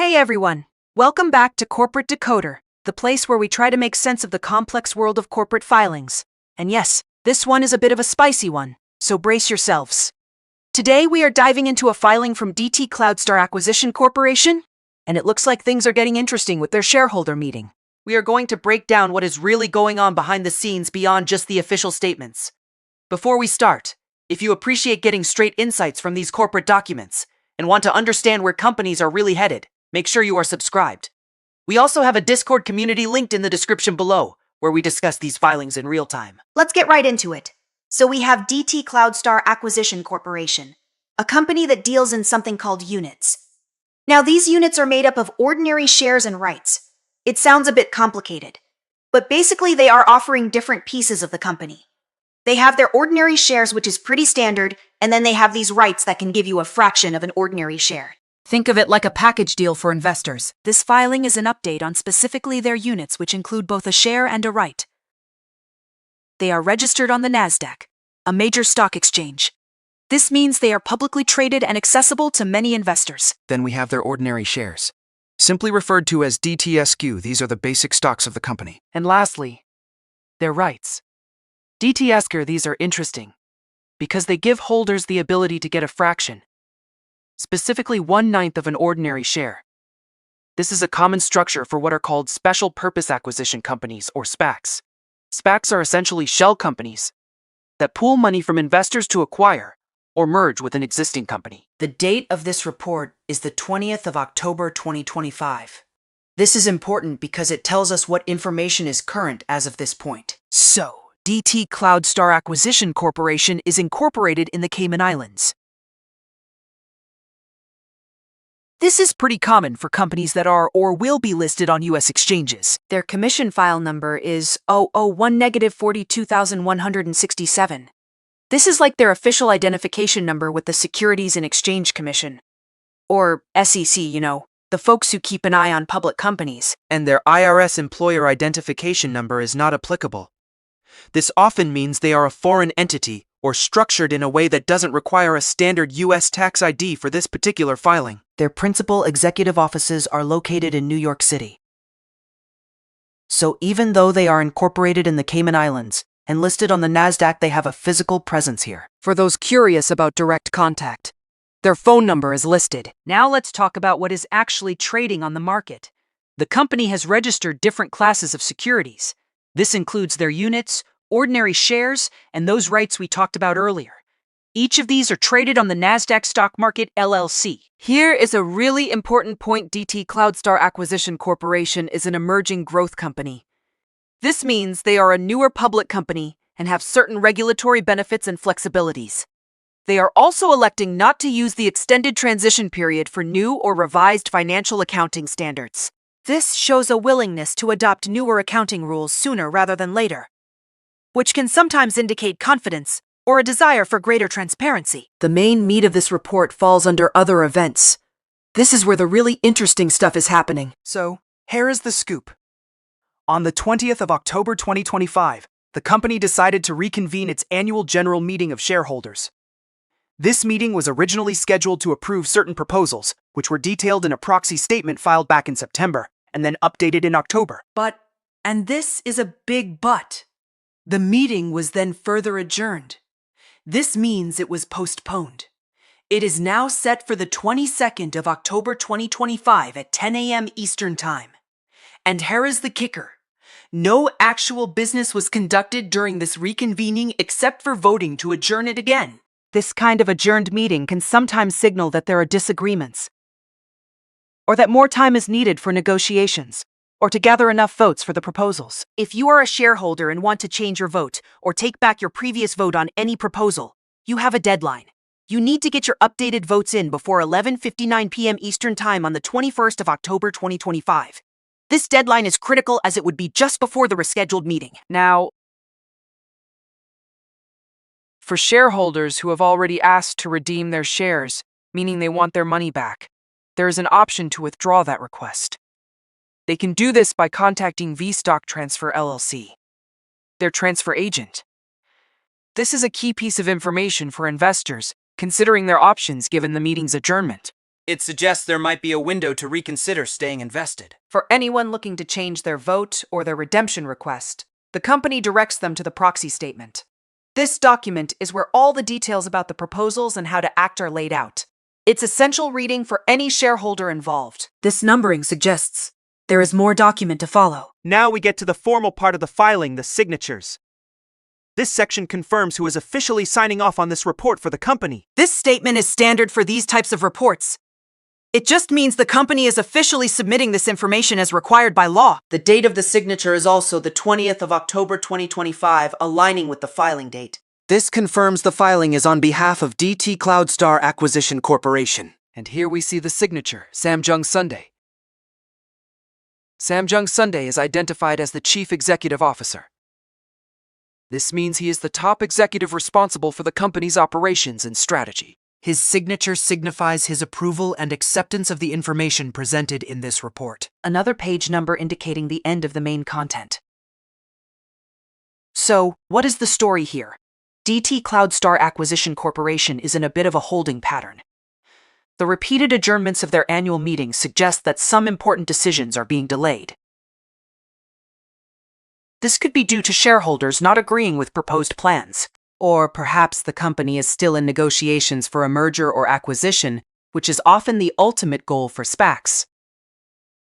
Hey everyone! Welcome back to Corporate Decoder, the place where we try to make sense of the complex world of corporate filings. And yes, this one is a bit of a spicy one, so brace yourselves. Today we are diving into a filing from DT Cloudstar Acquisition Corporation, and it looks like things are getting interesting with their shareholder meeting. We are going to break down what is really going on behind the scenes beyond just the official statements. Before we start, if you appreciate getting straight insights from these corporate documents and want to understand where companies are really headed, make sure you are subscribed. We also have a Discord community linked in the description below, where we discuss these filings in real time. Let's get right into it. So we have DT Cloudstar Acquisition Corporation, a company that deals in something called units. Now, these units are made up of ordinary shares and rights. It sounds a bit complicated, but basically they are offering different pieces of the company. They have their ordinary shares, which is pretty standard, and then they have these rights that can give you a fraction of an ordinary share. Think of it like a package deal for investors. This filing is an update on specifically their units, which include both a share and a right. They are registered on the NASDAQ, a major stock exchange. This means they are publicly traded and accessible to many investors. Then we have their ordinary shares. Simply referred to as DTSQ, these are the basic stocks of the company. And lastly, their rights. DTSQ, these are interesting because they give holders the ability to get a fraction, specifically 1/9 of an ordinary share. This is a common structure for what are called special purpose acquisition companies, or SPACs. SPACs are essentially shell companies that pool money from investors to acquire or merge with an existing company. The date of this report is the 20th of October 2025. This is important because it tells us what information is current as of this point. So, DT Cloudstar Acquisition Corporation is incorporated in the Cayman Islands. This is pretty common for companies that are or will be listed on U.S. exchanges. Their commission file number is 001-42167. This is like their official identification number with the Securities and Exchange Commission. Or SEC, the folks who keep an eye on public companies. And their IRS employer identification number is not applicable. This often means they are a foreign entity or structured in a way that doesn't require a standard U.S. tax ID for this particular filing. Their principal executive offices are located in New York City. So even though they are incorporated in the Cayman Islands and listed on the NASDAQ, they have a physical presence here. For those curious about direct contact, their phone number is listed. Now let's talk about what is actually trading on the market. The company has registered different classes of securities. This includes their units, ordinary shares, and those rights we talked about earlier. Each of these are traded on the NASDAQ Stock Market, LLC. Here is a really important point. DT Cloudstar Acquisition Corporation is an emerging growth company. This means they are a newer public company and have certain regulatory benefits and flexibilities. They are also electing not to use the extended transition period for new or revised financial accounting standards. This shows a willingness to adopt newer accounting rules sooner rather than later, which can sometimes indicate confidence or a desire for greater transparency. The main meat of this report falls under other events. This is where the really interesting stuff is happening. So, here is the scoop. On the 20th of October 2025, the company decided to reconvene its annual general meeting of shareholders. This meeting was originally scheduled to approve certain proposals, which were detailed in a proxy statement filed back in September, and then updated in October. And this is a big but. The meeting was then further adjourned. This means it was postponed. It is now set for the 22nd of October 2025 at 10 a.m. Eastern Time. And here is the kicker. No actual business was conducted during this reconvening except for voting to adjourn it again. This kind of adjourned meeting can sometimes signal that there are disagreements, or that more time is needed for negotiations, or to gather enough votes for the proposals. If you are a shareholder and want to change your vote or take back your previous vote on any proposal, you have a deadline. You need to get your updated votes in before 11:59 p.m. Eastern Time on the 21st of October 2025. This deadline is critical as it would be just before the rescheduled meeting. Now, for shareholders who have already asked to redeem their shares, meaning they want their money back, there is an option to withdraw that request. They can do this by contacting V-Stock Transfer LLC, their transfer agent. This is a key piece of information for investors considering their options given the meeting's adjournment. It suggests there might be a window to reconsider staying invested. For anyone looking to change their vote or their redemption request, the company directs them to the proxy statement. This document is where all the details about the proposals and how to act are laid out. It's essential reading for any shareholder involved. This numbering suggests there is more document to follow. Now we get to the formal part of the filing, the signatures. This section confirms who is officially signing off on this report for the company. This statement is standard for these types of reports. It just means the company is officially submitting this information as required by law. The date of the signature is also the 20th of October 2025, aligning with the filing date. This confirms the filing is on behalf of DT Cloudstar Acquisition Corporation. And here we see the signature, Samjung Sunday. Samjung Sunday is identified as the Chief Executive Officer. This means he is the top executive responsible for the company's operations and strategy. His signature signifies his approval and acceptance of the information presented in this report. Another page number indicating the end of the main content. So, what is the story here? DT Cloudstar Acquisition Corporation is in a bit of a holding pattern. The repeated adjournments of their annual meetings suggest that some important decisions are being delayed. This could be due to shareholders not agreeing with proposed plans. Or perhaps the company is still in negotiations for a merger or acquisition, which is often the ultimate goal for SPACs.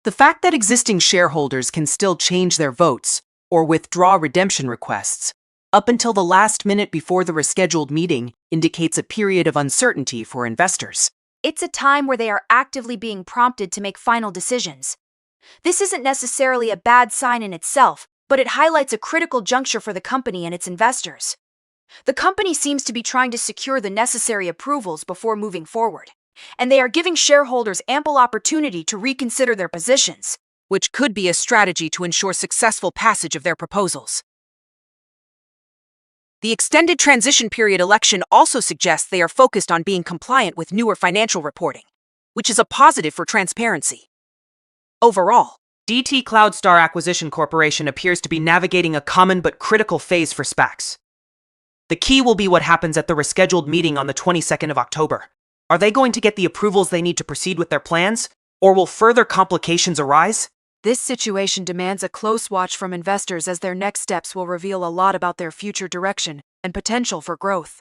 The fact that existing shareholders can still change their votes or withdraw redemption requests up until the last minute before the rescheduled meeting indicates a period of uncertainty for investors. It's a time where they are actively being prompted to make final decisions. This isn't necessarily a bad sign in itself, but it highlights a critical juncture for the company and its investors. The company seems to be trying to secure the necessary approvals before moving forward, and they are giving shareholders ample opportunity to reconsider their positions, which could be a strategy to ensure successful passage of their proposals. The extended transition period election also suggests they are focused on being compliant with newer financial reporting, which is a positive for transparency. Overall, DT Cloudstar Acquisition Corporation appears to be navigating a common but critical phase for SPACs. The key will be what happens at the rescheduled meeting on the 22nd of October. Are they going to get the approvals they need to proceed with their plans, or will further complications arise? This situation demands a close watch from investors as their next steps will reveal a lot about their future direction and potential for growth.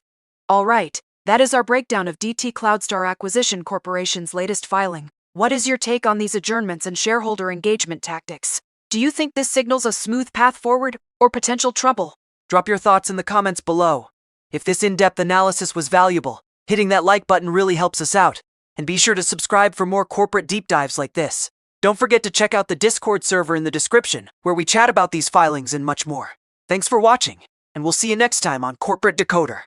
All right, that is our breakdown of DT Cloudstar Acquisition Corporation's latest filing. What is your take on these adjournments and shareholder engagement tactics? Do you think this signals a smooth path forward or potential trouble? Drop your thoughts in the comments below. If this in-depth analysis was valuable, hitting that like button really helps us out. And be sure to subscribe for more corporate deep dives like this. Don't forget to check out the Discord server in the description, where we chat about these filings and much more. Thanks for watching, and we'll see you next time on Corporate Decoder.